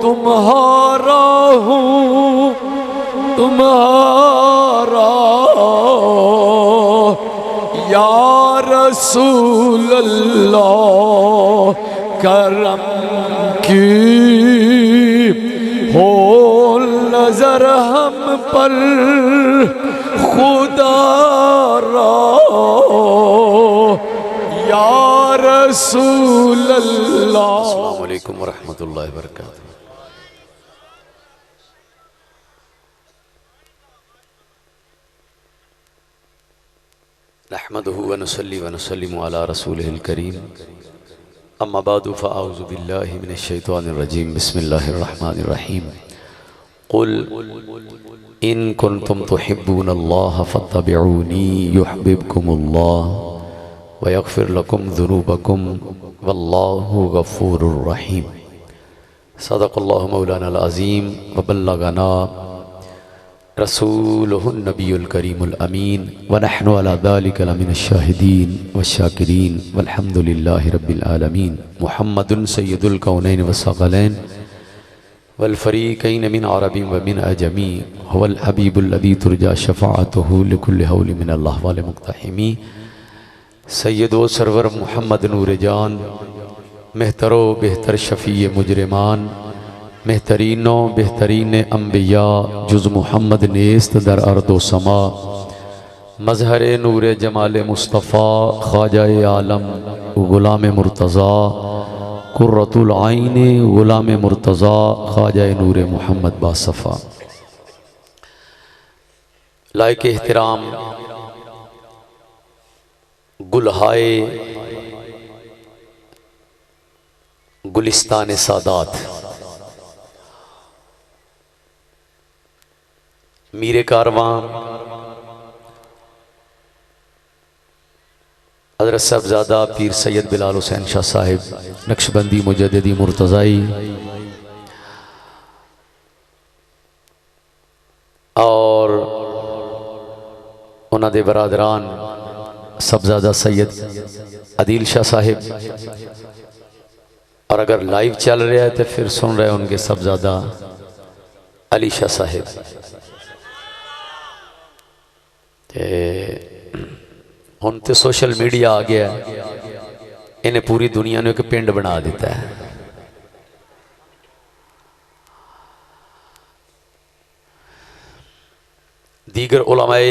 तुम्हारा हूँ तुम्हारा या रसूल अल्लाह करम की हो नजर हम पर खुदा रा या रसूल अल्लाह। अस्सलामु अलैकुम व रहमतुल्लाहि व बरकातुहू। नहमदुहु व नुसल्ली व नुसल्लिमु अला रसूलिहिल करीम। अम्मा बादु फ़अऊज़ु बिल्लाहि मिनश शैतानिर रजीम। बिस्मिल्लाहिर रहमानिर रहीम। कुल इन कुन्तुम तुहिब्बूनल्लाह फत्तबिऊनी युहब्बिबकुमुल्लाह व यग़फ़िर लकुम ज़ुनूबकुम वल्लाहु गफ़ूरुर रहीम। सदक़ल्लाहु मौलानाल अज़ीम व बल्लगना रसूलुहुन नबियुल करीमुल अमीन व नहनु अला ज़ालिका लमिनश शाहिदीन वश्शाकिरीन वल्हम्दुलिल्लाहि रब्बिल आलमीन। मुहम्मदुन सय्यदुल कौनैन वस्सक़लैन वल फ़रीक़ैन मिन अरबिन व मिन अजमी हुवल हबीबुल लज़ी तुरजा शफ़ाअतुहु लिकुल्लि हौलि मिनल्लाह वल मुक़्तहिमी। सय्यदो सरवर मुहम्मद नूर जान मेहतरो बेहतर शफ़ी मुजरिमान बेहतरीनो बेहतरीन अम्बिया जुज़ मुहम्मद नेस्त दर अर्दो समा मज़हर नूर जमाल मुस्तफ़ा ख्वाजा आलम गुलाम मुर्तज़ा कुर्रतुल आइन गुलाम मुर्तज़ा ख्वाजा नूर मुहम्मद बासफ़ा। लायक एहतराम गुलहाए गुलिस्तान सादात मीरे कारवां हज़रत साहबज़ादा पीर सैयद बिलाल हुसैन शाह साहिब नक्शबंदी मुजद्दिदी मुर्तज़ाई और उन्हां दे बरादरान साहबज़ादा सैयद आदिल शाह साहिब, और अगर लाइव चल रहा है तो फिर सुन रहे होंगे साहबज़ादा अली शाह साहिब। हुण तो सोशल मीडिया आ गया, इन्हें पूरी दुनिया ने एक पिंड बना दिता है। दीगर उलमाए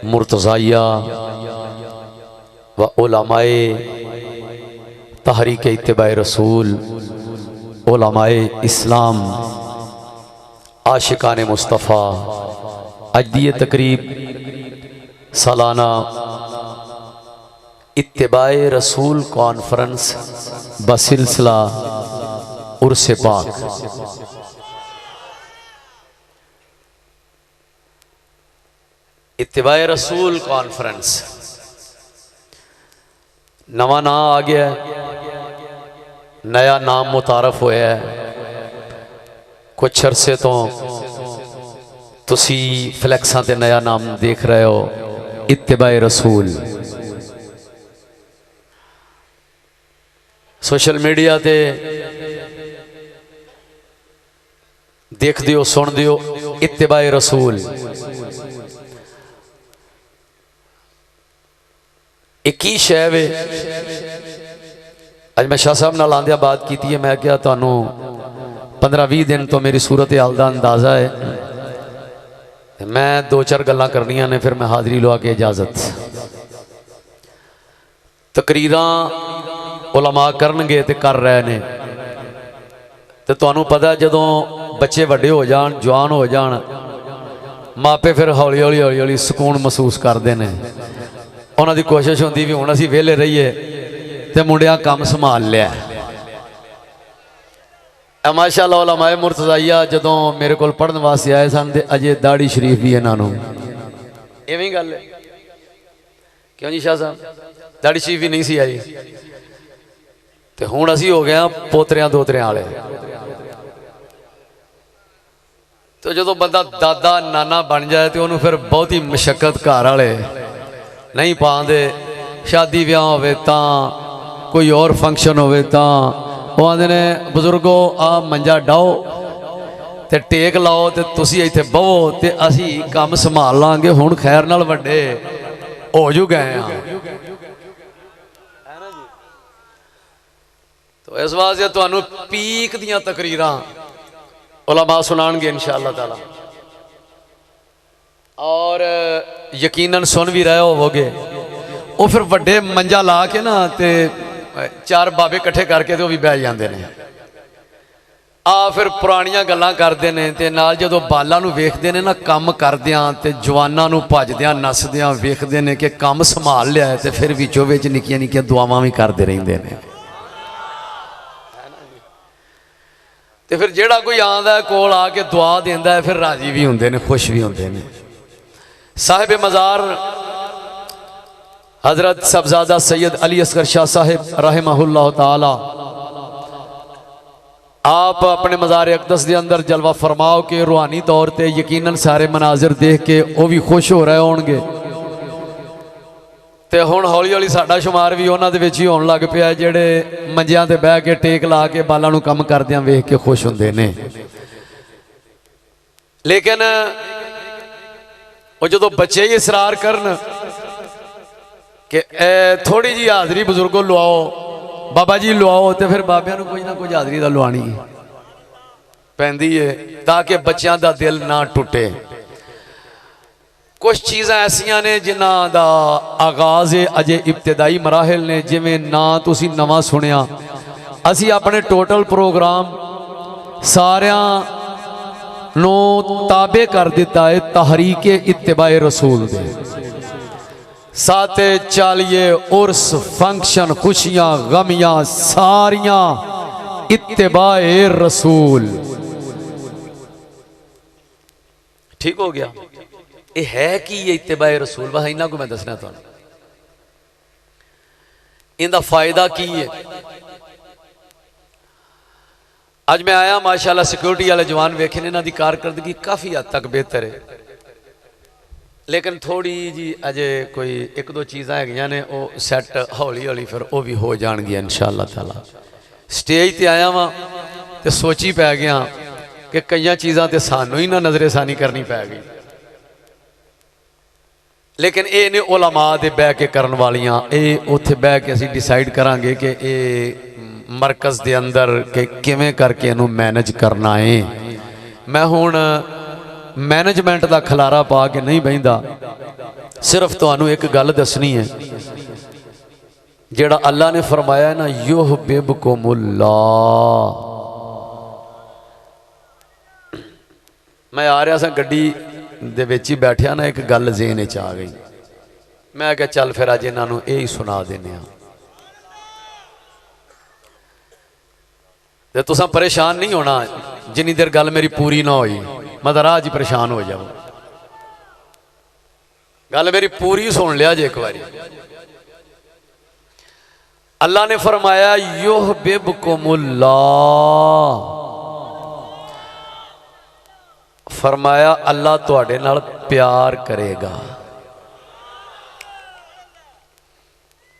मुर्तज़ाइया व उलमाए तहरीक इत्तिबाए रसूल उलमाए इस्लाम आशिकान मुस्तफ़ा आज दी तकरीब सालाना इत्तिबाए रसूल कॉन्फ्रेंस बसिलसिला उर्से पाक। इत्तिबाए रसूल कॉन्फ्रेंस नवा नाम आ गया, नया नाम मुतारफ होया है। कुछ अरसे तो तुसी फ्लैक्सां ते नया नाम देख रहे हो, इत्तिबाए रसूल। सोशल मीडिया ते देख दियो सुन दियो इत्तिबाए रसूल। एक ही शै वे। अज मैं शाह साहब नाल आंदिया बात की है, मैं क्या तुहानू 15-20 दिन तो मेरी सूरत हाल का अंदाजा है। मैं 2-4 गल्लां करनियां ने, फिर मैं हाज़री लवा के इजाजत। तकरीरां उलमा करनगे ते कर रहे ने, तो तुहानू पता जदों बच्चे वड्डे हो जान जवान हो जान मापे फिर हौली हौली हौली हौली सुकून महसूस करते हैं। उन्हां दी कोशिश होंदी भी हुण असीं वेले रहीए ते मुंडियां काम संभाल लिया। माशाअल्लाह उलमाए मुर्तज़ाइया जदों मेरे को पढ़न वास्ते आए सन ते अजे दाड़ी शरीफ भी इन्हों इवें गल है। क्यों जी शाह साहब, दाड़ी शरीफ भी नहीं सी आई तो हुण असीं हो गए पोतरियां दोतरियां वाले। तो जदों बंदा दादा नाना बन जाए तो उन्होंने फिर बहुत ही मशक्कत घर वाले नहीं पाते। शादी ब्याह होवे तां कोई और फंक्शन होवे तां वो आते ने बजुर्गो आ मंजा डाओ ते टेक लाओ ते तुसी इत्थे बवो ते असी काम संभाल लांगे, हुण खैर नाल वड्डे हो जू गए हाँ। तो इस वास्ते तुहानू पीक दियां तकरीरां उलमा सुनाणगे इंशाअल्लाह ताला, और यकीनन सुन भी रहे होवोगे। वो फिर वड्डे मंजा ला के ना ते चार बाबे इकट्ठे करके तो भी बह जाते हैं, आ फिर पुरानियां गल्लां करते हैं ते नाल जदों बालां नूं वेखदे ने ना काम करदियां ते जवानां नूं भजदियां नसदियां वेखदे ने कि काम संभाल लिया है, ते फिर विचों विच निक्कियां निक्कियां दुआवां भी करते रहंदे ने। ते फिर जेड़ा कोई आंदा है कोल आके दुआ देंदा है फिर राजी भी होंदे ने, खुश भी होंदे ने। साहिब मज़ार हजरत साहबजादा सैयद अली असगर शाह साहिब रहमहुल्लाह ताला, आप अपने मज़ार अक़दस के अंदर जलवा फरमाओ कि रूहानी तौर पर यकीनन सारे मनाजिर देख के वो भी खुश हो रहे होंगे। तो हुण हौली हौली साडा शुमार भी उन्हां दे विच ही होण लग पिया, जिहड़े मंजियां ते बह के टेक ला के बालां नूं कम करदियां वेख के खुश हुंदे ने। लेकिन वो जदों बच्चे ही इसरार करन कि थोड़ी जी हाज़री बजुर्गों लुआओ, बाबा जी लुआओ, तो फिर बाबियां नूं कुछ ना कुछ हाज़री दा लुआनी पैंदी है ताकि बच्चों का दिल ना टुटे। कुछ चीज़ां ऐसियां ने जिन्हां दा आगाज़ अजे इब्तदाई मराहिल ने, जिवें ना तुसी नवां सुनिया, असी अपने टोटल प्रोग्राम सारियां नूं ताबे कर दिता है तहरीके इत्तिबाए रसूल दे। साते चालिए उर्स फंक्शन खुशियां गमियां सारियां इत्तिबाए रसूल। ठीक हो गया? ये है कि ये इत्तिबाए रसूल, बस इन्ना को मैं दसना तुहानू। इनका फायदा की है? अज मैं आया माशाअल्लाह सिक्योरिटी वाले जवान वेखे ने, इन्हां दी कारकर्दगी काफ़ी हद तक बेहतर है, लेकिन थोड़ी जी अजे कोई एक दो चीज़ां हैगियां ने वो सैट हौली हौली फिर वो भी हो जाएगी इंशाअल्लाह ताला। स्टेज ते आया वां ते सोची पै गया कि कई चीज़ां ते सानू ही ना नज़रेसानी करनी पै गई, लेकिन ये ने उलमा दे बह के करन वालियां, ये उत्थे बह के असीं डिसाइड करांगे कि ये मरकज़ दे अंदर कि किवें करके इहनूं मैनेज करना है। मैं हुण मैनेजमेंट का खलारा पा के नहीं बहिंदा, सिर्फ तुहानू एक गल दसनी है, जेड़ा अल्लाह ने फरमाया है ना, युहब्बिबकुमुल्लाह। मैं आ रहा सा गड्डी दे विच ही बैठिया ना, एक गल ज़हन च आ गई, मैं क्या चल फिर अज इन्हां नूं यही सुना देने। ते तुसां परेशान नहीं होना जिन्नी देर गल मेरी पूरी ना होई, मैं राह च परेशान हो जाऊँ। गल मेरी पूरी सुन लिया जे एक बारी। अल्लाह ने फरमाया युहब्बिबकुमुल्लाह, फरमाया अल्लाह तुहाडे नाल प्यार करेगा।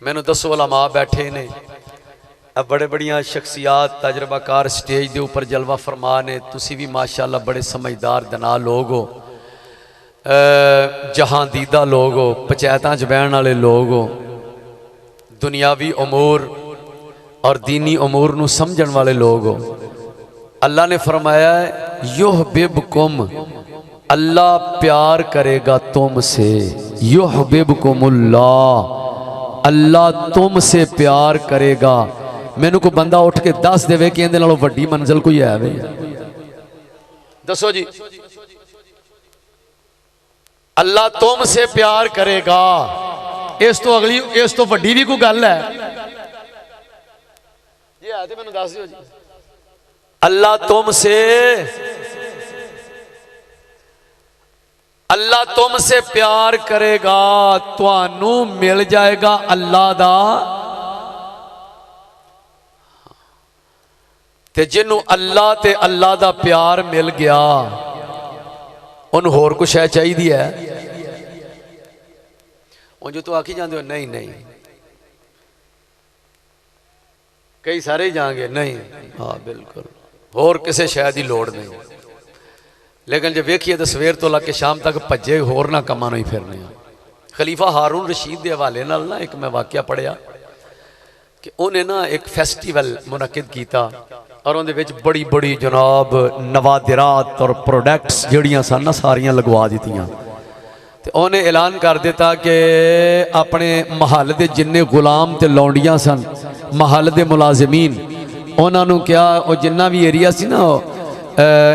मैनू दसो उलमा बैठे ने, बड़े बड़िया शख्सियात तजर्बाकार स्टेज के उपर जलवा फरमा ने, तुसी भी माशाअल्लाह बड़े समझदार दना लोग हो, जहां दीदा लोग हो, पंचायतां च बहन वाले लोग हो, दुनियावी उमूर और दीनी उमूर नूं समझण वाले लोग हो। अल्लाह ने फरमाया युहब्बिबकुम, अल्लाह प्यार करेगा तुमसे, युहब्बिबकुमुल्लाह, अल्लाह तुमसे प्यार करेगा। मैनू कोई बंदा उठ के दस देवे कि इहदे नालों वड्डी मंजिल कोई है वे? दसो जी। अल्लाह तुमसे प्यार करेगा, इस तो अगली इस तो वड्डी भी कोई गल है? ये है तो मैनू दस दिओ जी। अल्लाह तुमसे प्यार करेगा, तुहानू मिल जाएगा अल्लाह दा। ते जिन्नू अल्लाह ते अल्लाह दा प्यार मिल गया, उन्हें होर कुछ है चाहिए है? जो तो आखी जाते हो नहीं नहीं, कई सारे जाएंगे नहीं, हाँ बिल्कुल, होर किसी शय की लोड़ नहीं। लेकिन जो वेखिए तो सवेर तो लग के शाम तक भज्जे होर ना कामां नूं ही फिरने। खलीफा हारून रशीद के हवाले नाल ना एक मैं वाकया पढ़िया कि उन्हें ना एक फैसटीवल मुनक्किद किया और उहदे विच बड़ी बड़ी जनाब नवादिरात और प्रोडक्ट्स जड़ियाँ सन ना सारियां लगवा दित्तियां। तो उन्हें ऐलान कर दिता कि अपने महल के जिन्ने गुलाम ते लौंडियां सन, महल के मुलाजमीन, उन्होंने क्या वो जिन्ना भी एरिया सी ना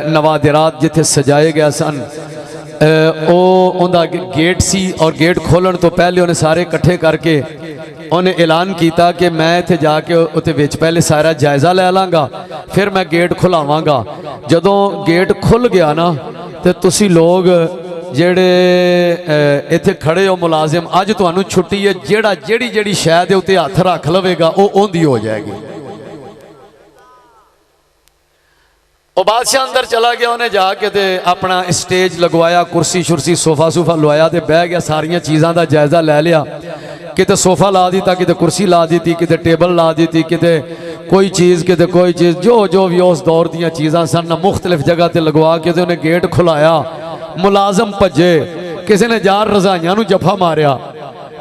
नवादिरात जिथे सजाए गए सन, उनका गेट सी और गेट खोलन तो पहले उन्हें सारे इकट्ठे करके उन्हें ऐलान किया कि मैं इत्थे जाके उत्ते विच पहले सारा जायज़ा लै लाँगा, फिर मैं गेट खुलावांगा। जदों गेट खुल गया ना तो तुसी लोग जेड़े इत्थे खड़े हो मुलाजिम, अज तुहानू छुट्टी है, जेड़ा जेड़ी जेड़ी शै दे उत्ते हथ रख लवेगा वो ओंदी हो जाएगी। वो बादशाह अंदर चला गया, उन्हें जाके ते अपना स्टेज लगवाया, कुर्सी शुरसी सोफा सूफा लवाया, तो बह गया, सारिया चीज़ों का जायज़ा लै लिया। किते सोफा ला दिता, किते कुर्सी ला दी, किते टेबल ला दी, किते कोई चीज़, किते कोई चीज़, जो भी उस दौर दियाँ चीज़ां सन मुख्तलिफ जगह पर लगवा के तो उन्हें गेट खुलाया। मुलाजम भजे, किसी ने जा रजाइयां नूं जफा मारिया,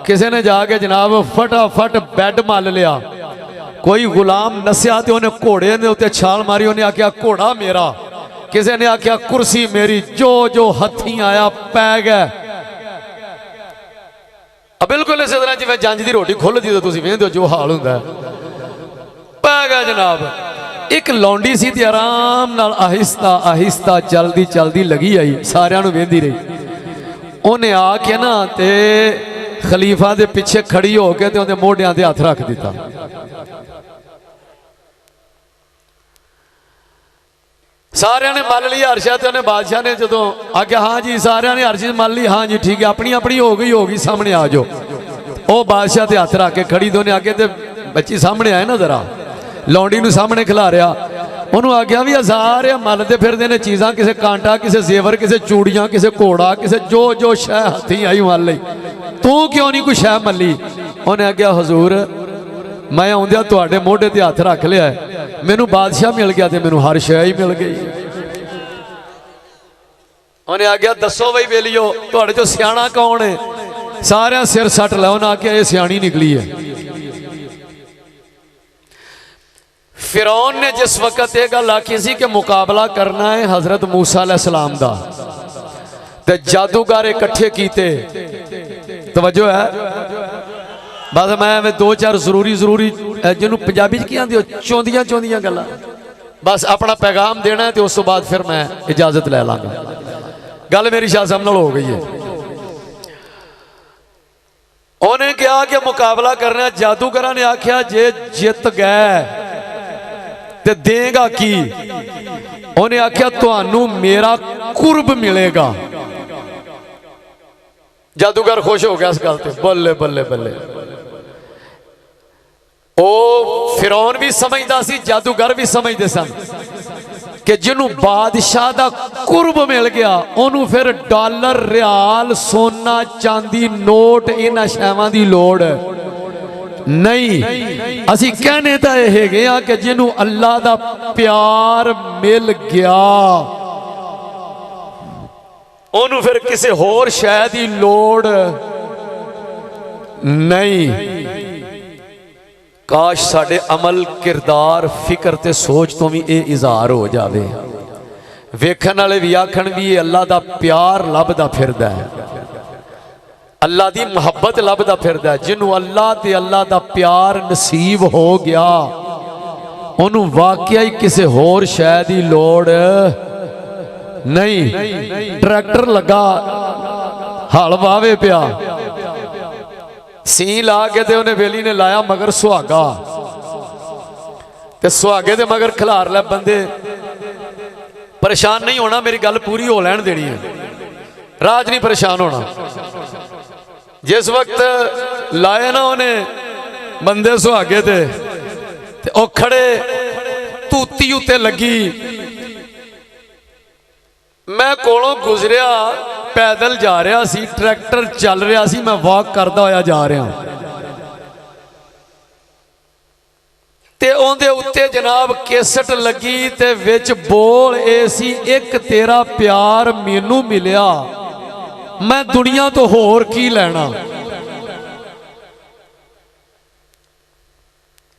किसी ने जाके जनाब फटाफट बैड मल लिया, कोई गुलाम नसिया तो उन्हें घोड़े ने उत्ते छाल मारी, उन्हें आख्या घोड़ा मेरा, किसी ने आख्या कुर्सी मेरी, जो जो हथी आया पै गए। बिल्कुल इस तरह जिवें जंज की रोटी खुल दी तो तुसीं वेंदे हो जो हाल हुंदा है, पै गया जनाब। एक लौंडी सी ते आराम नाल आहिस्ता आहिस्ता चलदी चलदी लगी आई, सारियां नूं वेंदी रही। उन्हें आके ना ते खलीफा दे पिछे खड़ी होके ते उहदे मोढियां ते हथ रख दिता। सारिया ने मल ली हर्षा, तो उन्हें बादशाह ने जो आख्या हाँ जी सारिया ने हर्ष मल ली, हाँ जी ठीक है, अपनी अपनी हो गई सामने आ जाओ। वो बादशाह ते हथ रख के खड़ी, तो उन्हें आगे तो बच्ची सामने आए ना जरा, लौंडी नूं सामने खिला रहा, उन्होंने आख्या भी सारे मलते फिरते ने चीज़ां, किसी कांटा, किसी जेवर, किसी चूड़ियाँ, किसी घोड़ा, किसी जो जो शह हथी आई मल ली, तू क्यों नहीं कोई शह मली। उन्हें आख्या हजूर मैं आउंदिया तुहाडे मोढे ते हथ रख लिया, मैनू बादशाह मिल गया तो मैनू हर शह ही मिल गई। उन्हें आख्या दसो बई बेलियो तुहाडे चो सियाणा कौन है, सारे सिर सट लै। उन्हें आख्या ये सियाणी निकली है। फिरौन ने जिस वक्त यह गल आखी सी कि मुकाबला करना है हजरत मूसा अलैहिस्सलाम दा, ते जादूगर इकट्ठे कीते, तवज्जो है, बस मैं दो चार जरूरी जिन्होंने पंजाबी की आंदी चौंदियां चौंदियां गल्लां बस अपना पैगाम देना है, तो उस तो बाद फिर मैं इजाजत लै लांगा। गल मेरी शाह साहब नाल हो गई है। उन्हें कहा कि मुकाबला करना, जादूगर ने आख्या जे जित गए ते देगा की। उन्हें आख्या तुहानू मेरा कुर्ब मिलेगा। जादूगर खुश हो गया इस गल ते, बल्ले बल्ले बल्ले। ओ फिरौन भी समझदा सी, जादूगर भी समझते सन कि जिन्हों बादशाह दा कुर्ब मिल गया उन्होंने फिर डॉलर, रियाल, सोना, चांदी, नोट, इन्हां शैवां दी लोड़ नहीं। असी कहने तो यह कि जिन्हों अल्लाह दा प्यार मिल गया उन्होंने फिर किसी होर शय दी लोड़ नहीं। काश साडे अमल, किरदार, फिक्र ते सोच तो भी ये इजहार हो जाए, वेखण वाले भी आखण भी ये अल्लाह दा प्यार लभदा फिरदा है, अल्लाह दी मुहब्बत लभदा फिरदा है। जिन्हों अल्लाह ते अल्लाह दा प्यार नसीब हो गया उन्होंने वाकई ही किसी होर शय दी लोड़ नहीं। ट्रैक्टर लगा हल वावे पिया, सी ला के ते उन्हें वेली ने लाया मगर सुहागा, ते सुहागे दे मगर खिलार लै बंदे। परेशान नहीं होना, मेरी गल पूरी हो लैन देनी है, राज नहीं परेशान होना। जिस वक्त लाए ना उन्हें बंदे सुहागे ते ओ खड़े तूती उत्ते लगी, मैं कोलों गुजरिया, पैदल जा रहा सी, ट्रैक्टर चल रहा सी, मैं वॉक करता होया जा रहा। ते उहदे उत्ते जनाब केसट लगी ते विच बोल ए सी, एक तेरा प्यार मैनू मिलिया, मैं दुनिया तो होर की लैना।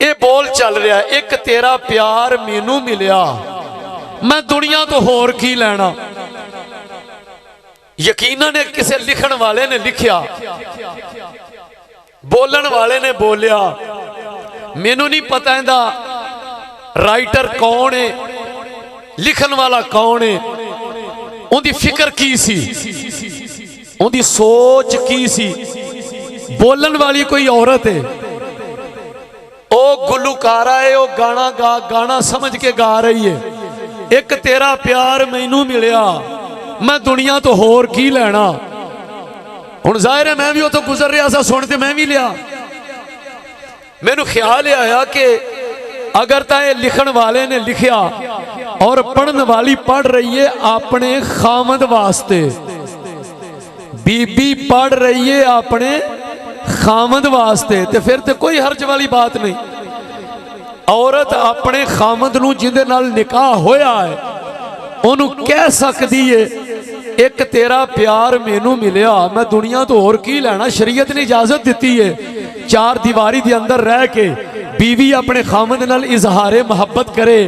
ये बोल चल रहा, एक तेरा प्यार मैनू मिलिया, मैं दुनिया तो होर की लैना। यकीनन ने किसी लिखण वाले ने लिखिया, बोलन वाले ने बोलिया, मैनू नहीं पता इहदा राइटर कौन है, लिखण वाला कौन है, उनकी फिक्र की सी, उनकी सोच की सी। बोलन वाली कोई औरत है, ओ गुलूकारा है, ओ गाना समझ के गा रही है, एक तेरा प्यार मैनू मिलिया, मैं दुनिया तो होर की लैना। हुण जाहिर है मैं भी उतो गुजर रहा सा, सुन के मैं भी लिया, मैनू ख्याल आया कि अगर तो ये लिखण वाले ने लिखिया और पढ़न वाली पढ़ रही है अपने खामद वास्ते, बीबी पढ़ रही है अपने खामद वास्ते, तो फिर तो कोई हर्ज वाली बात नहीं। औरत अपने खामद नूं जिहदे नाल निकाह होया है उन्हों कह सकती है, एक तेरा प्यार मैनू मिलिया, मैं दुनिया तो होर की लैना। शरीयत ने इजाजत दी है, चार दीवारी के अंदर रह के बीवी अपने खामद नाल इजहारे मुहब्बत करे,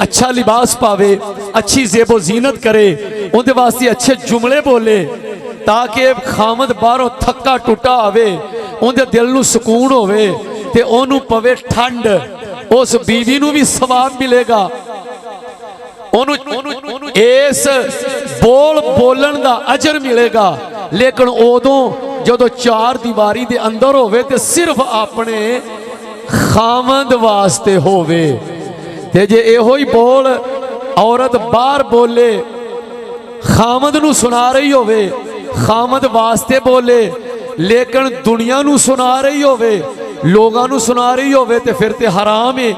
अच्छा लिबास पावे, अच्छी जेबो जीनत करे, उनके वास्ते अच्छे जुमले बोले, ताकि खामद बाहरों थक्का टुटा आवे, उनके दिल नूं सुकून होवे ते ओनू पवे ठंड, उस बीवी नूं भी सवाब मिलेगा। इस बोल बोलन का अजर मिलेगा। लेकिन उदों जो चार दीवारी के अंदर होवे ते सिर्फ अपने खामद वास्ते होवे, ते जे इहो ही बोल औरत बाहर बोले, खामद नूं सुना रही होवे, खामद वास्ते बोले, लेकिन दुनिया नूं सुना रही होवे, लोगां नूं सुना रही होवे, ते फिर ते हराम है।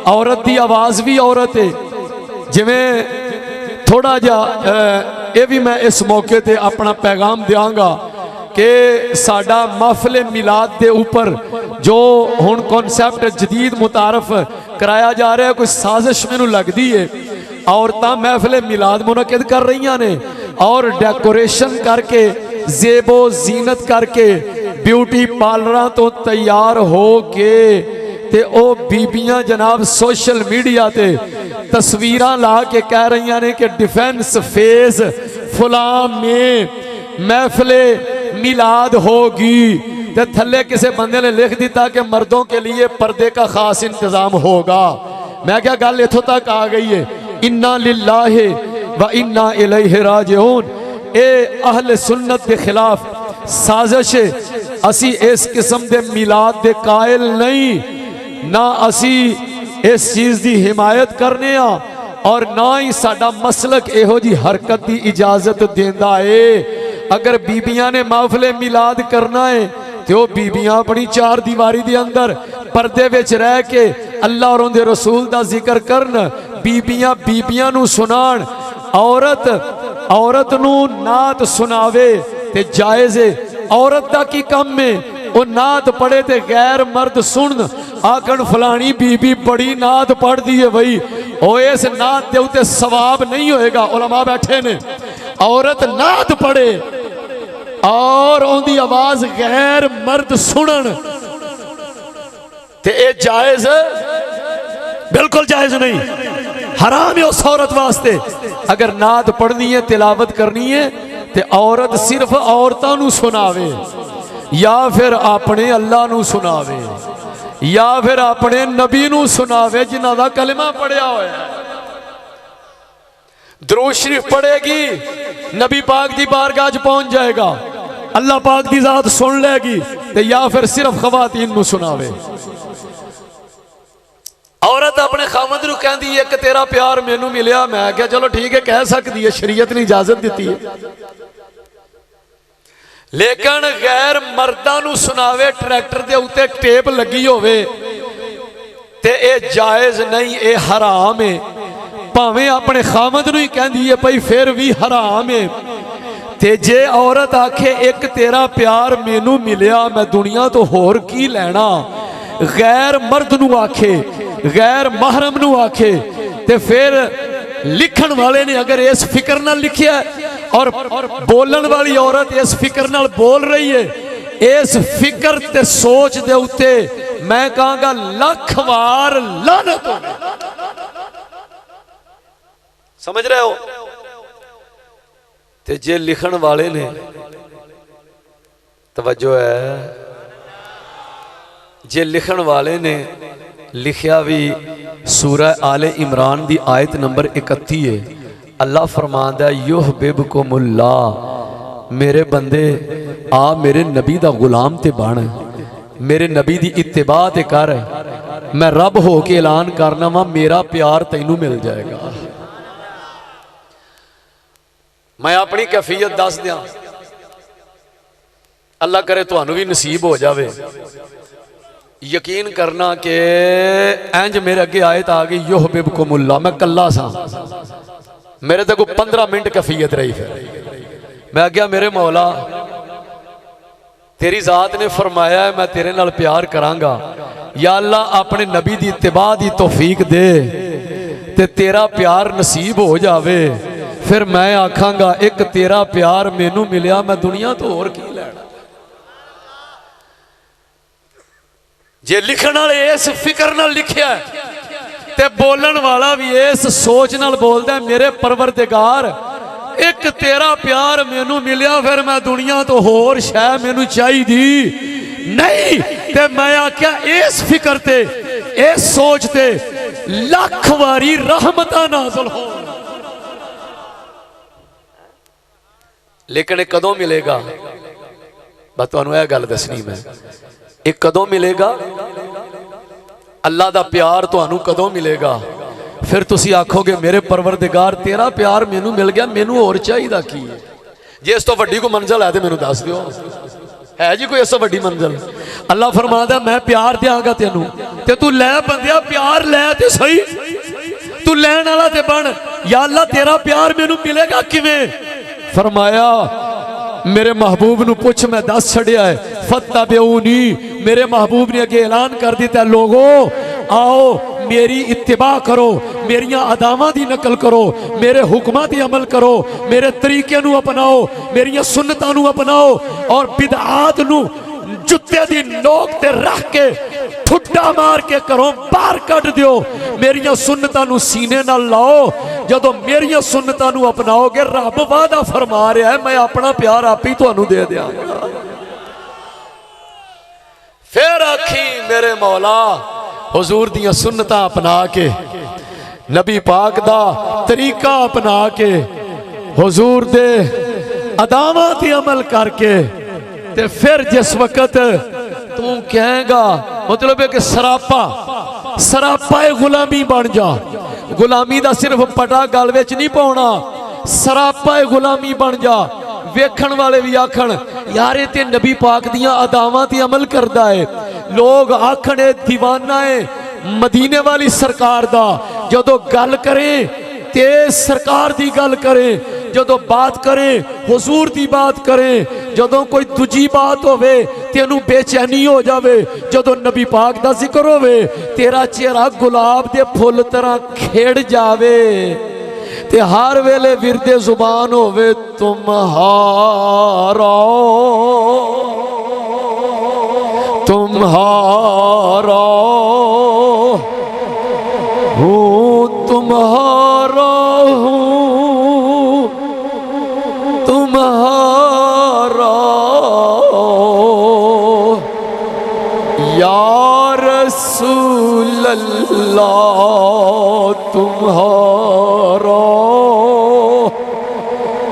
औरत की आवाज़ भी औरत है। जिमें थोड़ा जा ये भी मैं इस मौके पर अपना पैगाम देंगा कि साडा महफिल मिलाद के ऊपर जो हुण कॉन्सैप्ट जदीद मुतारफ कराया जा रहा है, कोई साजिश मैनू लगती है। औरतां महफिल मिलाद मुनक़िद कर रही ने और डेकोरेशन करके जेबो जीनत करके ब्यूटी पार्लर तो तैयार हो के ते ओ बीबियां जनाब सोशल मीडिया ते तस्वीरां ला के कह रही ने कि डिफेंस फेज फलां में महफिले मिलाद होगी, ते थले किसी बंदे ने लिख दिता कि मर्दों के लिए पर्दे का खास इंतजाम होगा। मैं क्या गल इथों तक आ गई है, इन्ना लिल्लाहि व इन्ना इलैहि राजिऊन। ए अहले सुन्नत के खिलाफ साजिश है। असी इस किस्म के मिलाद के कायल नहीं, ना असी इस चीज़ की हिमायत करने और ना ही साडा मसलक इहो जी हरकत की इजाजत देंदा है। अगर बीबियां ने महफिल मिलाद करना है तो बीबियां अपनी चार दीवारी के अंदर पर्दे विच रह के अल्लाह और उनके रसूल का जिक्र करन, बीबियां बीबियां नूं सुनाण, औरत औरत नूं नात सुनावे ते जायज़ है। औरत का की कम है, वो नात पढ़े ते गैर मर्द सुन आखन फलानी बीबी बड़ी नात पढ़ती है, बई ओ इस नात के उत्ते सवाब नहीं होएगा। उलमा बैठे ने, औरत नात पढ़े और उनकी आवाज गैर मर्द सुनन ते ए जायज, बिल्कुल जायज नहीं, हराम है उस औरत वास्ते। अगर नात पढ़नी है, तिलावत करनी है ते औरत सिर्फ औरतां नूं सुनावे, या फिर अपने अल्लाह नूं सुनावे, या फिर अपने नबी नूं सुनावे जिन्हां दा कलमा पढ़िया होया। दुरूद शरीफ पढ़ेगी, नबी पाक की बारगाह पहुंच जाएगा, अल्लाह पाक की जात सुन लेगी, ते या फिर सिर्फ खवातीन नूं सुनावे। औरत अपने खामद नूं कहंदी है कि तेरा प्यार मैनू मिलिया। मैं क्या चलो ठीक है, कह सकती है, शरीयत ने इजाजत दी है। लेकिन गैर मर्दां नूं सुनावे, ट्रैक्टर के उत्ते टेप लगी होवे ते ए जायज़ नहीं, ए हराम है। भावें अपने खामद नूं ही कहंदी है भाई, फिर भी हराम है। ते जे औरत आखे एक तेरा प्यार मैनू मिलिया, मैं दुनिया तो होर की लैना, गैर मर्द नूं आखे गैर महरम नू आखे ते फिर लिखण वाले ने अगर इस फिक्र नाल लिखिया और बोलन वाली औरत इस फिक्र नाल बोल रही है, इस फिक्र ते सोच दे उत्ते मैं कहांगा लख वार लानत हो। समझ रहे हो? ते जे लिखण वाले ने, तवज्जो है, जे लिखण वाले ने लिखिया भी सूरह आले इमरान दी आयत नंबर 31 है। अल्लाह फरमांदा युहबिबकुमुल्लाह, मेरे बंदे आ मेरे नबी दा गुलाम ते बन, मेरे नबी दी इत्तिबा ते कर, मैं रब हो के ऐलान करना वा मेरा प्यार तैनू मिल जाएगा। मैं अपनी कैफियत दस दियां, अल्लाह करे तुहानू भी नसीब हो जावे। यकीन करना कि इंज मेरे अगे आयत आ गई युहबिबकुमुल्लाह, मैं कल्ला सा, मेरे तो कोई 15 मिनट कैफियत रही। फिर मैं गया मेरे मौला तेरी जात ने फरमाया है मैं तेरे नाल प्यार करांगा, या अल्लाह अपने नबी दी इत्तिबा दी तौफीक दे ते तेरा प्यार नसीब हो जावे। फिर मैं आखांगा एक तेरा प्यार मैनू मिलिया, मैं दुनिया तो होर की लैना। जे लिखण वाले इस फिक्र नाल लिखिया ते बोलन वाला भी इस सोच नाल बोलदा है मेरे परवरदिगार एक तेरा प्यार मैनू मिलिया, फिर मैं दुनिया तो होर शै मैनू चाहिदी नहीं। ते मैं आख्या इस फिक्र ते इस सोच ते लख वारी रहमतां नाज़िल हो। लेकिन कदों मिलेगा? बस तुहानू यह गल दसनी मैं, एक कदों मिलेगा? अल्लाह दा प्यार तुहानू कदों मिलेगा? फिर तुसी आखोगे मेरे परवरदिगार तेरा प्यार मैनू मिल गया, मैनू होर चाहिदा की है? जे इस तो वड्डी कोई मंजिल है तो मैनू दस दिओ, है जी कोई इस तो वड्डी मंजिल? अल्लाह फरमांदा मैं प्यार देंगा तेनू, ते तू लै बंदिया प्यार लै ते सही, तू लैण वाला ते बन। या अल्लाह तेरा प्यार मैनू मिलेगा किवें? फरमाया मेरे महबूब नू पुछ, मैं दस छड़िया है, फत्तबिऊनी, मेरे महबूब ने अगे ऐलान कर दिता लोगों आओ मेरी इत्तिबा करो, मेरिया अदावां दी नकल करो, मेरे हुक्मां दी अमल करो, मेरे तरीके नू अपनाओ, मेरिया सुन्नतां नू अपनाओ और बिदआत नू जुत्ते दी नोक ते रख के ठुड्डा मार के घरों बाहर कढ़ दियो, मेरिया सुन्नतां नू सीने नाल लाओ। जदों मेरिया सुन्नतां नू अपनाओगे रब वादा फरमा रहा है मैं अपना प्यार आप ही तुहानू दे दियांगा। फिर आखी मेरे मौला हुजूर दियां सुन्नतां अपना के, नबी पाक दा तरीका अपना के, हुजूर दे अदावां ते अमल करके, ते फिर जिस वक्त तू कहेगा मतलब है कि सरापा गुलामी बन जा। गुलामी दा सिर्फ पटा गल विच नहीं पाउणा, सरापा गुलामी बन जा। वेखण वाले भी आखण यार ये ते नबी पाक दियां अदावां ते अमल करदा है, लोग आखण दीवाना है मदीने वाली सरकार दा। जदों गल करें ते सरकार दी गल करें, जदों बात करें हुजूर दी बात करें, जदों कोई दूजी बात होवे तेनू बेचैनी हो जावे, जदों नबी पाक दा जिक्र होवे तेरा चेहरा गुलाब दे फुल तरह खेड़ जावे, ते हर वेले विरदे जुबान होवे तुम्हारा हूँ तुम्हारा हूँ तुम्हारा या रसूल अल्लाह तुम्हारा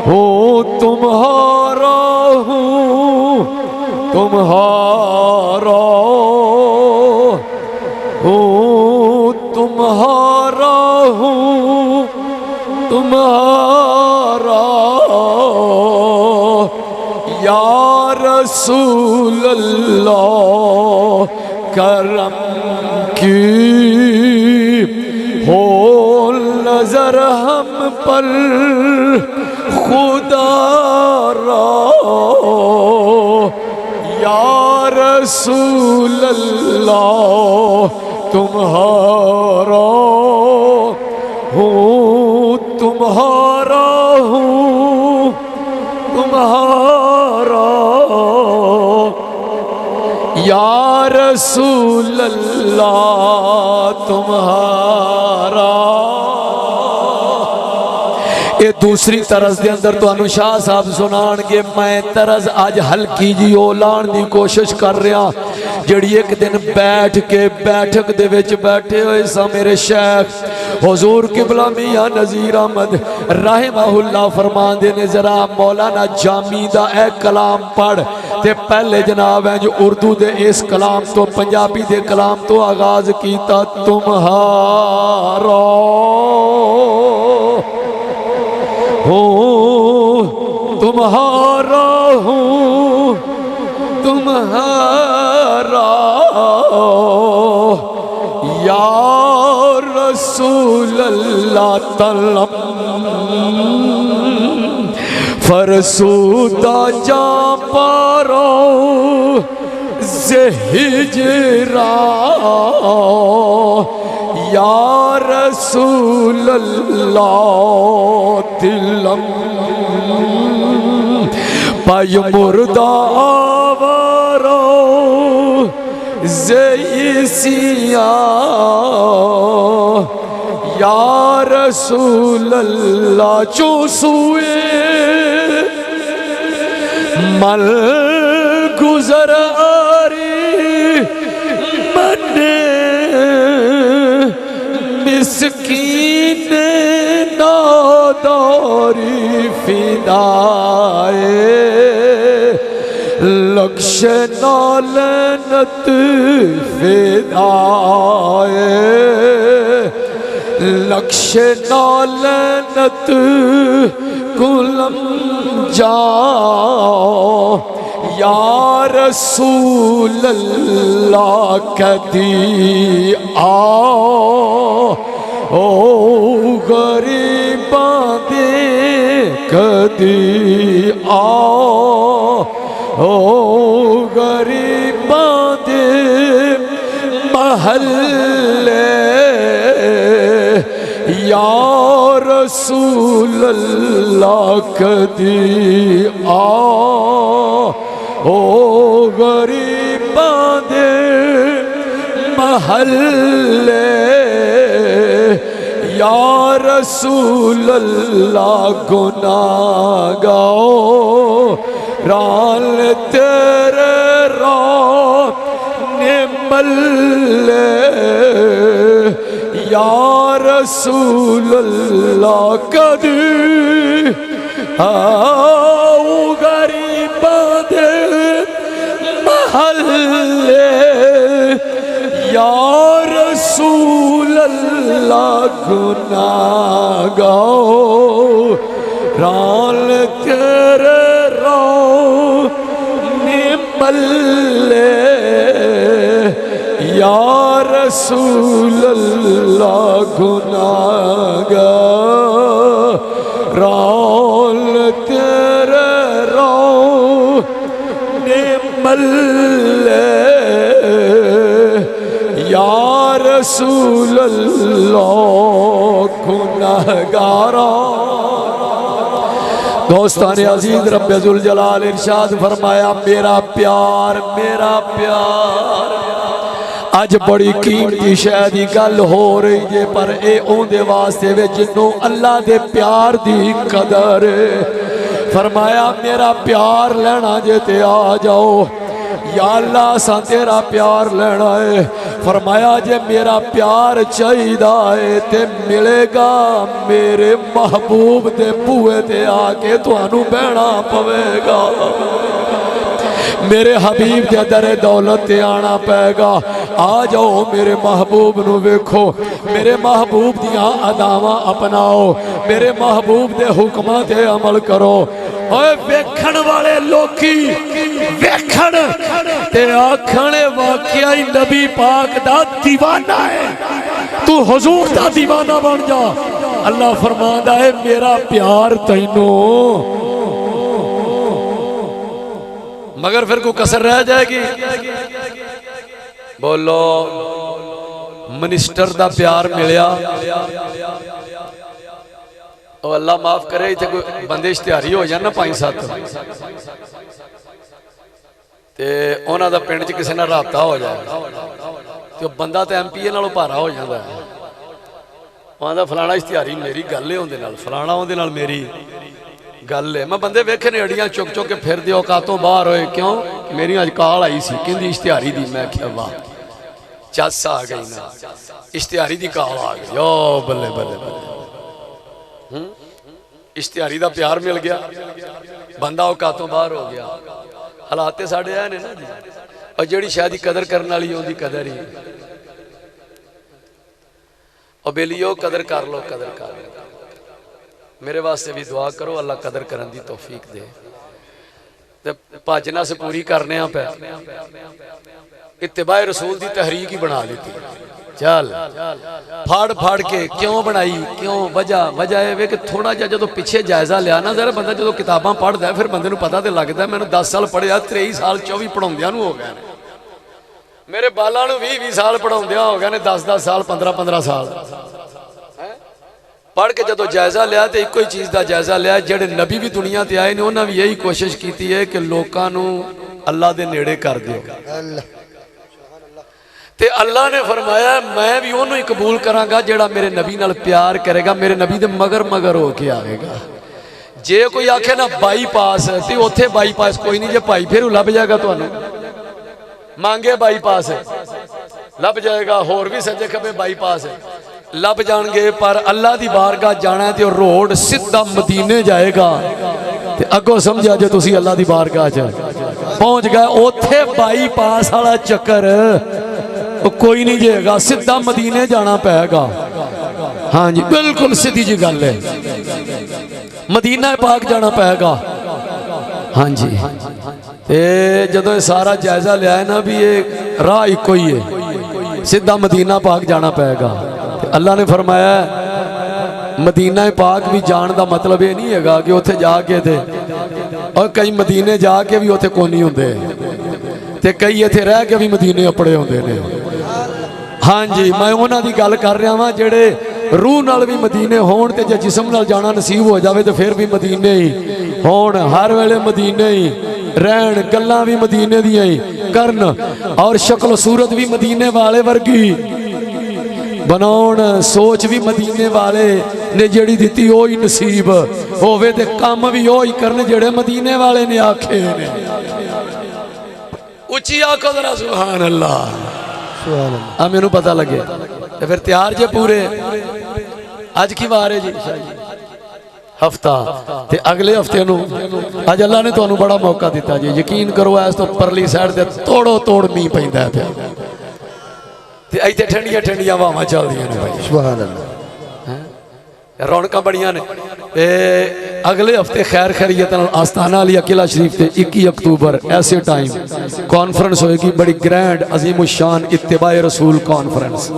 हूँ तुम्हारा हूँ तुम्हारा हूँ तुम्हारा हूँ तुम्हारा या रसूल अल्लाह करम की हो नजर हम पर खुदा रा या रसूल अल्लाह तुम्हारा हूँ तुम्हारा या रसूल अल्लाह तुम्हारा। ये दूसरी तरज के अंदर तो शाह साहब सुनाणगे। मैं तरज अज हल्की जी ओ लाण की कोशिश कर रहा जिहड़ी एक दिन बैठ के बैठक दे विच बैठे हुए सा मेरे शेख हुजूर किबला मियां नज़ीर अहमद रहमहुल्लाह फरमांदे ने जरा मौलाना जामी दा ए कलाम पढ़ ते पहले जनाब है जो उर्दू दे इस कलाम तो पंजाबी दे कलाम तो आगाज कीता। तुम्हारा हूँ तुम्हारा हूँ तुम्हारा या रसूल अल्लाह तलम फरसूदा जा पारो हिजरा या रसूल अल्लाह तिलम पाय मुर्दा आवारो ज़ईसिया या रसूल अल्लाह चूसुए मल गुजर आरी मने मिस्कीन नादारी फिदाए लक्ष नालनत फिदाए लक्ष नालनत कुलम जाओ या रसूल अल्लाह कदी आओ ओ गरीबां दे कदी आओ ओ गरीबां दे महल्ले या रसूल अल्लाह कदी आओ ओ गरीबां दे महल्ले या रसूल अल्लाह गुनाह गाओ राल तेरे ने मल्ले या रसूल अल्लाह कदी आओ गरीबां दे महल्ले या रसूल अल्लाह गुनाह गाओ राल तेरे निमल्ले या रसूल अल्लाह गुनाह गाओ राल तेरे निमल्ले या रसूल अल्लाह गुनाहगारा। दोस्तान अजीज रब्बे जुल जलाल इरशाद फरमाया मेरा प्यार अज बड़ी कीमती शय दी गल हो रही जे पर ए ओंदे वास्ते वे जिन्नों अल्लाह दे प्यार दी कदर फरमाया मेरा प्यार लेना जे ते आ जाओ या अल्लाह असां तेरा प्यार लेना है। फरमाया जे मेरा प्यार चाहिदा है ते मिलेगा मेरे महबूब दे बूहे ते आके तुहानू बहना पवेगा मेरे हबीब के दरे दौलत ते आना पैगा। आ जाओ मेरे महबूब नू वेखो मेरे महबूब दियां अदावां अपनाओ मेरे महबूब दे हुक्मां ते अमल करो। ओए वेखण वाले लोकी वेखण ते आखणे वाकया ही नबी पाक दा दीवाना है तू हुजूर दा दीवाना बन जा। अल्लाह फरमांदा है मेरा प्यार तैनू मगर फिर कोई कसर रह जाएगी। बोलो मिनिस्टर दा प्यार मिलिया ਉਹ ਅੱਲਾ माफ करे इतने कोई बंदे इश्तिहारी हो जाए ना 5-7 ਤੇ ਉਹਨਾਂ ਦਾ ਪਿੰਡ 'ਚ ਕਿਸੇ ਨਾਲ ਰਾਬਤਾ ਹੋ ਜਾਏ ਤੇ ਉਹ ਬੰਦਾ ਤਾਂ ਐਮਪੀਏ ਨਾਲੋਂ ਭਾਰਾ ਹੋ ਜਾਂਦਾ ਹੈ। ਉਹਦਾ ਫਲਾਣਾ ਇਸ਼ਤਿਹਾਰੀ ਮੇਰੀ ਗੱਲ ਹੈ ਉਹਦੇ ਨਾਲ, ਫਲਾਣਾ ਉਹਦੇ ਨਾਲ ਮੇਰੀ ਗੱਲ ਹੈ। ਮੈਂ ਬੰਦੇ ਵੇਖੇ ਨੇ ਅੜੀਆਂ ਚੁੱਕ ਚੁੱਕ ਕੇ ਫਿਰਦੇ ਔਕਾਤੋਂ ਬਾਹਰ ਹੋਏ। ਕਿਉਂ? ਮੇਰੀ ਅੱਜ ਕਾਲ ਆਈ ਸੀ ਕਹਿੰਦੀ ਇਸ਼ਤਿਹਾਰੀ ਦੀ। ਮੈਂ ਕਿਹਾ ਵਾਹ ਚੱਸ ਆ ਗਈ ਨਾ, ਇਸ਼ਤਿਹਾਰੀ ਦੀ ਕਾਲ ਆ गई। ओ ਬੱਲੇ ਬੱਲੇ ਬੱਲੇ, ਇਸ਼ਤਿਹਾਰੀ ਦਾ ਪਿਆਰ ਮਿਲ ਗਿਆ, ਬੰਦਾ ਔਕਾਤੋਂ ਬਾਹਰ ਹੋ ਗਿਆ। हालात साढ़े है ने ना जी, और जिहड़ी शायद की कदर करने वाली उनकी कदर ही। और बेलियो कदर कर लो, कदर कर लो। मेरे वास्ते भी दुआ करो अल्लाह कदर करने की तौफीक दे। ते भजना से पूरी करने पे इत्तिबाए रसूल की तहरीक ही बना ली। चल फाड़ फाड़ के क्यों बनाई, क्यों? वजह यह कि थोड़ा जिहा जो पिछे जायजा लिया ना जरा, बंदा जो किताबां पढ़ता है फिर बंदे नूं पता तो लगता है। मैंने 10 साल पढ़िया, 23 साल 24 पढ़ाउंदियां नूं हो गए ने। मेरे बालां नूं 20 साल पढ़ाउंदियां हो गए ने, 10 साल 15 साल पढ़ के जो जायजा लिया तो एको ही चीज़ का जायजा लिया। जिहड़े नबी भी दुनिया ते आए ने उन्होंने भी यही कोशिश की है कि लोगों नूं अल्लाह दे नेड़े कर दिओ। ते अल्लाह ने फरमाया मैं भी उन्होंने ही कबूल करांगा जिहड़ा मेरे नबी नाल प्यार करेगा, मेरे नबी दे मगर मगर हो के आएगा। जे कोई आखे ना बाईपास तो उत्थे बाईपास कोई नहीं, जे भाई फिर लभ जाएगा, तुहानूं मांगे बाईपास लभ जाएगा, होर भी सज्जे खब्बे बाईपास लभ जाएंगे। पर अल्लाह की बारगाह जाना तो रोड सीधा मदीने जाएगा। ते अगों समझा जो तुसी अल्लाह की बारगाह च पहुँच गए, उत्थे बाईपास वाला चक्कर कोई नहीं जाएगा, सीधा मदीने जाना पेगा। हाँ जी बिल्कुल सीधी जी गल है, मदीना पाक जाना पेगा। हाँ जी ते जदों सारा जायजा लिया ना भी ये राह इको ही है, सीधा मदीना पाक जाना पेगा। अल्लाह ने फरमाया मदीना पाक भी जान का मतलब ये नहीं है कि उत्थे जाके थे, और कई मदीने जाके भी उत्थे कोई नहीं होंदे, ते कई इत्थे रह के भी मदीने अपने होंदे ने। हाँ जी मैं उन्हां दी गल कर रहा वां जेड़े रूह नाल भी मदीने होण ते जे जिस्म नाल जाना नसीब हो जावे तो फिर भी मदीने ही होण, हर वेले मदीने ही रहन, गल्लां भी मदीने दियां ही करन, और शक्ल सूरत भी मदीने वाले वर्गी बनाउण, सोच भी मदीने वाले ने जेड़ी दित्ती ओ ही नसीब होवे, ते काम भी ओ ही करन जेड़े मदीने वाले ने आखे ने। उच्ची आखो जरा सुभान अल्लाह। आ मैनू पता लगे तो फिर तैयार जे पूरे। अज की वार है जी हफ्ता, ते अगले हफ्ते नूं अज अल्लाह ने तुहानूं बड़ा मौका दिता जी। यकीन करो इस तो परली साइड ते तोड़ो तोड़ मीह पैंदा पिया, ते इत्थे ठंडियां ठंडियां हवावां चलदियां ने भाई। सुभान अल्लाह, रौनकां बड़ियां ने। अगले हफ्ते खैर खैरियत आस्ताना अली किला शरीफ से 21 अक्तूबर ऐसे टाइम कॉन्फ्रेंस होएगी, बड़ी ग्रैंड अजीम शान इत्तिबाए रसूल कॉन्फ्रेंस।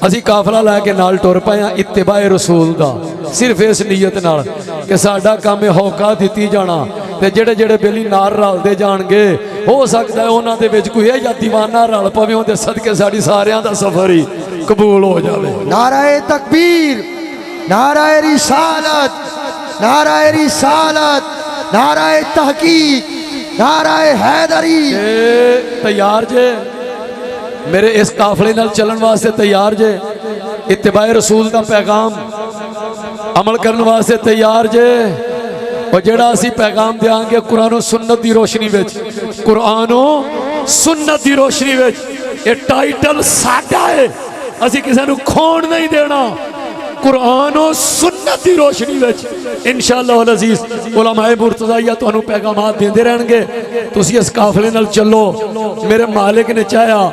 असी काफला लैके नाल टुर पे हाँ इत्तिबाए रसूल का, सिर्फ इस नीयत नाल कि साडा काम हौका दिती जाना, ते जेड़े जेड़े बेली नार रलते जाणगे हो सकता है उन्हां दे विच कोई या दीवाना रल पवे, उहदे सदके साडी सारियां दा सफर ही कबूल हो जावे। नाराए तकबीर, नाराए रिसालत, नाराए रिसालत, नाराए तहकीक, नाराए हैदरी। तैयार जे मेरे इस काफले नाल चलन वास्ते? तैयार जे इत्तिबाए रसूल का पैगाम अमल करने वास्ते? तैयार जे? और जेड़ा असी पैगाम देंगे कुरान सुन्नत की रोशनी विच, कुरान सुन्नत की रोशनी विच, ये टाइटल साडा है, असी किसी नूं खोण नहीं देना। कुरान और सुन्नत की रोशनी में इंशाअल्लाह अजीज उलमाए मुर्तज़ाइया तुहानूं पैगामात देंदे रहणगे। तुसीं इस काफले नाल चलो, मेरे मालिक ने चाहा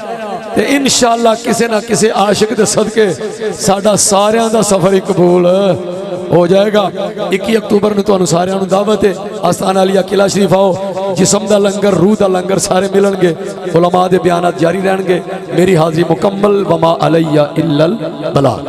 तो इंशाअल्लाह किसी ना किसी आशिक दे सदके साडा सारियां दा सफर ही कबूल हो जाएगा। 21 अक्तूबर में तुहानूं सारियां नूं दावत है, आस्ताना अली किला शरीफ आओ, जिस्म दा लंगर रूह दा लंगर सारे मिलणगे, उलमा दे बयानात जारी रहणगे। मेरी हाज़री मुकम्मल, वमा अलैया इल्लल बलाग।